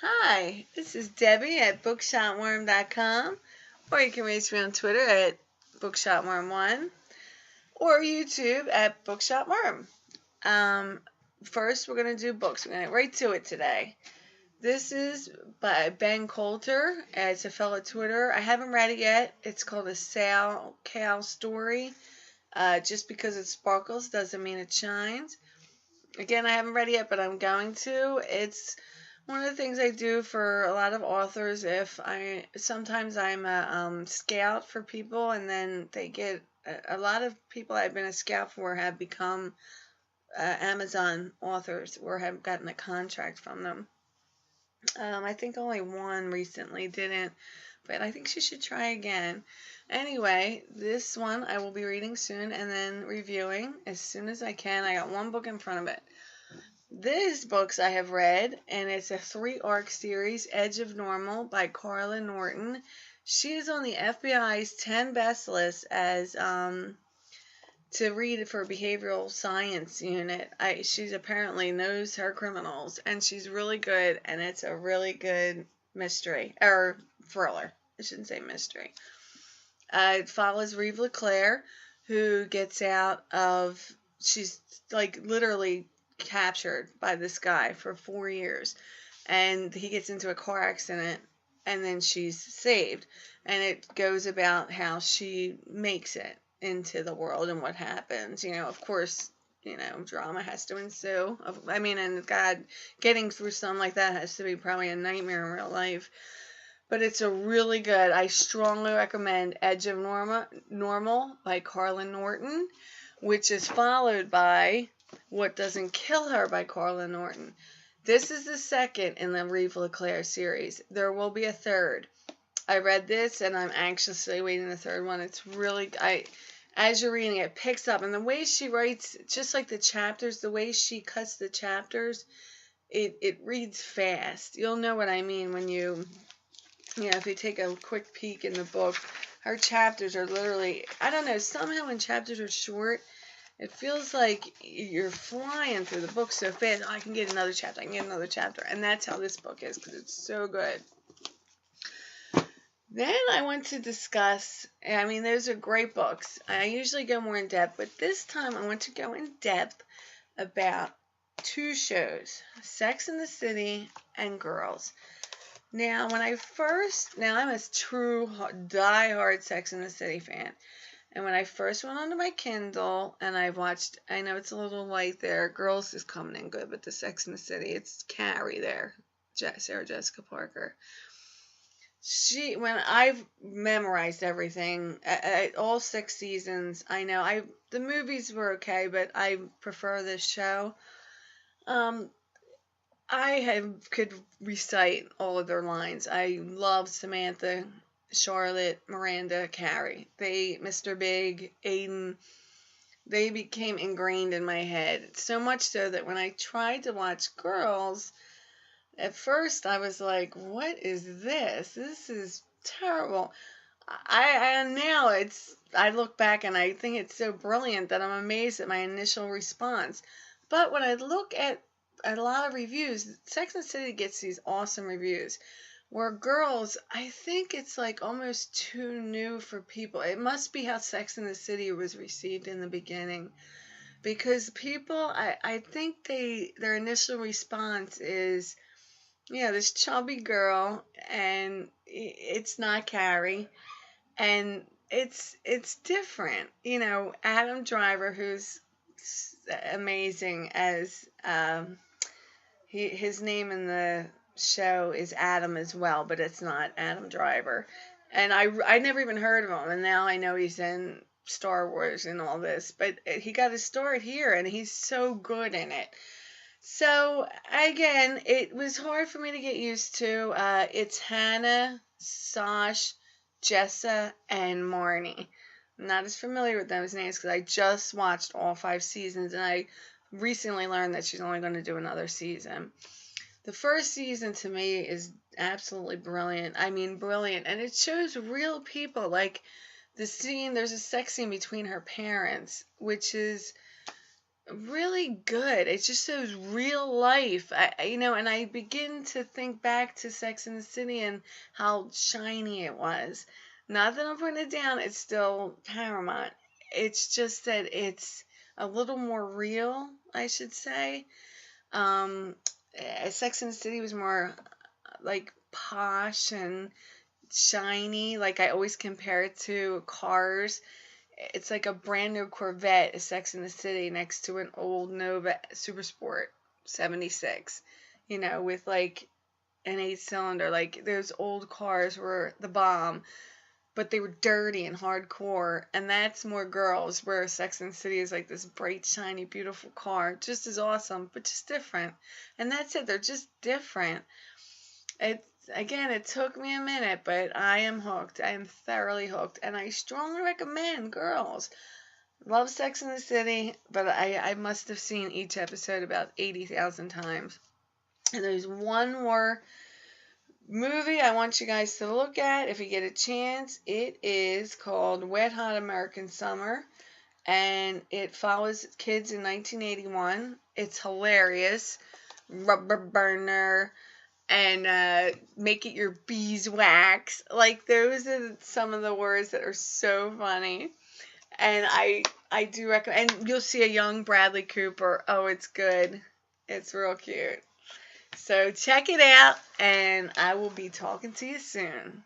Hi, this is Debbie at bookshopworm.com, or you can reach me on Twitter at bookshopworm1 or YouTube at bookshopworm. Um, First, we're going to do books. We're going to get right to it today. This is by Ben Coulter. It's a fellow Twitter. I haven't read it yet. It's called A Sal Cow Story. Just because it sparkles doesn't mean it shines. Again, I haven't read it yet, but I'm going to. It's one of the things I do for a lot of authors. Sometimes I'm a scout for people, and then they get a lot of people I've been a scout for have become Amazon authors or have gotten a contract from them. I think only one recently didn't, but I think she should try again. Anyway, this one I will be reading soon and then reviewing as soon as I can. I got one book in front of it. These books I have read, and it's a 3-arc series, Edge of Normal by Carla Norton. She is on the FBI's 10 best list as to read for behavioral science unit. She's apparently knows her criminals, and she's really good, and it's a really good mystery, or thriller. I shouldn't say mystery. It follows Reeve LeClaire, who gets out of, she's like literally captured by this guy for 4 years, and he gets into a car accident, and then she's saved, and it goes about how she makes it into the world and what happens. Of course, drama has to ensue. And God, getting through something like that has to be probably a nightmare in real life. But it's a really good, I strongly recommend Edge of Normal by Carla Norton, which is followed by What Doesn't Kill Her by Carla Norton. This is the second in the Reeve LeClaire series. There will be a third. I read this and I'm anxiously waiting the third one. It's really, as you're reading it picks up. And the way she writes, just like the chapters, the way she cuts the chapters, it reads fast. You'll know what I mean when if you take a quick peek in the book. Her chapters are literally, I don't know, somehow when chapters are short, it feels like you're flying through the book so fast. I can get another chapter, And that's how this book is, because it's so good. Then I want to discuss, those are great books. I usually go more in depth, but this time I want to go in depth about 2 shows, Sex and the City and Girls. Now, I'm a true die-hard Sex and the City fan. And when I first went onto my Kindle and I watched, I know it's a little light there, Girls is coming in good, but the Sex and the City, it's Carrie there, Sarah Jessica Parker. When I've memorized everything, all 6 seasons, the movies were okay, but I prefer this show. Could recite all of their lines. I love Samantha, Charlotte, Miranda, Carrie. Mr. Big, Aiden, they became ingrained in my head. So much so that when I tried to watch Girls, at first I was like, what is this? This is terrible. I look back and I think it's so brilliant that I'm amazed at my initial response. But when I look at a lot of reviews, Sex and the City gets these awesome reviews. Where Girls, I think it's like almost too new for people. It must be how Sex and the City was received in the beginning. Because people, I think their initial response is, this chubby girl, and it's not Carrie, and it's different. Adam Driver, who's amazing as his name in the show is Adam as well, but it's not Adam Driver. And I never even heard of him, and now I know he's in Star Wars and all this. But he got his start here, and he's so good in it. So, again, it was hard for me to get used to. It's Hannah, Sash, Jessa, and Marnie. I'm not as familiar with those names because I just watched all 5 seasons, and I recently learned that she's only going to do another season. The first season to me is absolutely brilliant. Brilliant. And it shows real people. Like there's a sex scene between her parents, which is really good. It just shows real life. And I begin to think back to Sex and the City and how shiny it was. Not that I'm putting it down, it's still Paramount. It's just that it's a little more real, I should say. Um, Sex and the City was more like posh and shiny. Like I always compare it to cars. It's like a brand new Corvette is Sex in the City next to an old Nova Super Sport 76, with like an 8-cylinder. Like those old cars were the bomb, but they were dirty and hardcore. And that's more girls, where Sex and the City is like this bright, shiny, beautiful car. Just as awesome, but just different. And that's it. They're just different. It took me a minute, but I am hooked. I am thoroughly hooked, and I strongly recommend, girls. Love Sex in the City, but I must have seen each episode about 80,000 times. And there's one more movie I want you guys to look at if you get a chance. It is called Wet Hot American Summer, and it follows kids in 1981. It's hilarious. Rubber burner and make it your beeswax. Like, those are some of the words that are so funny. And I do recommend, and you'll see a young Bradley Cooper. Oh, it's good. It's real cute. So check it out, and I will be talking to you soon.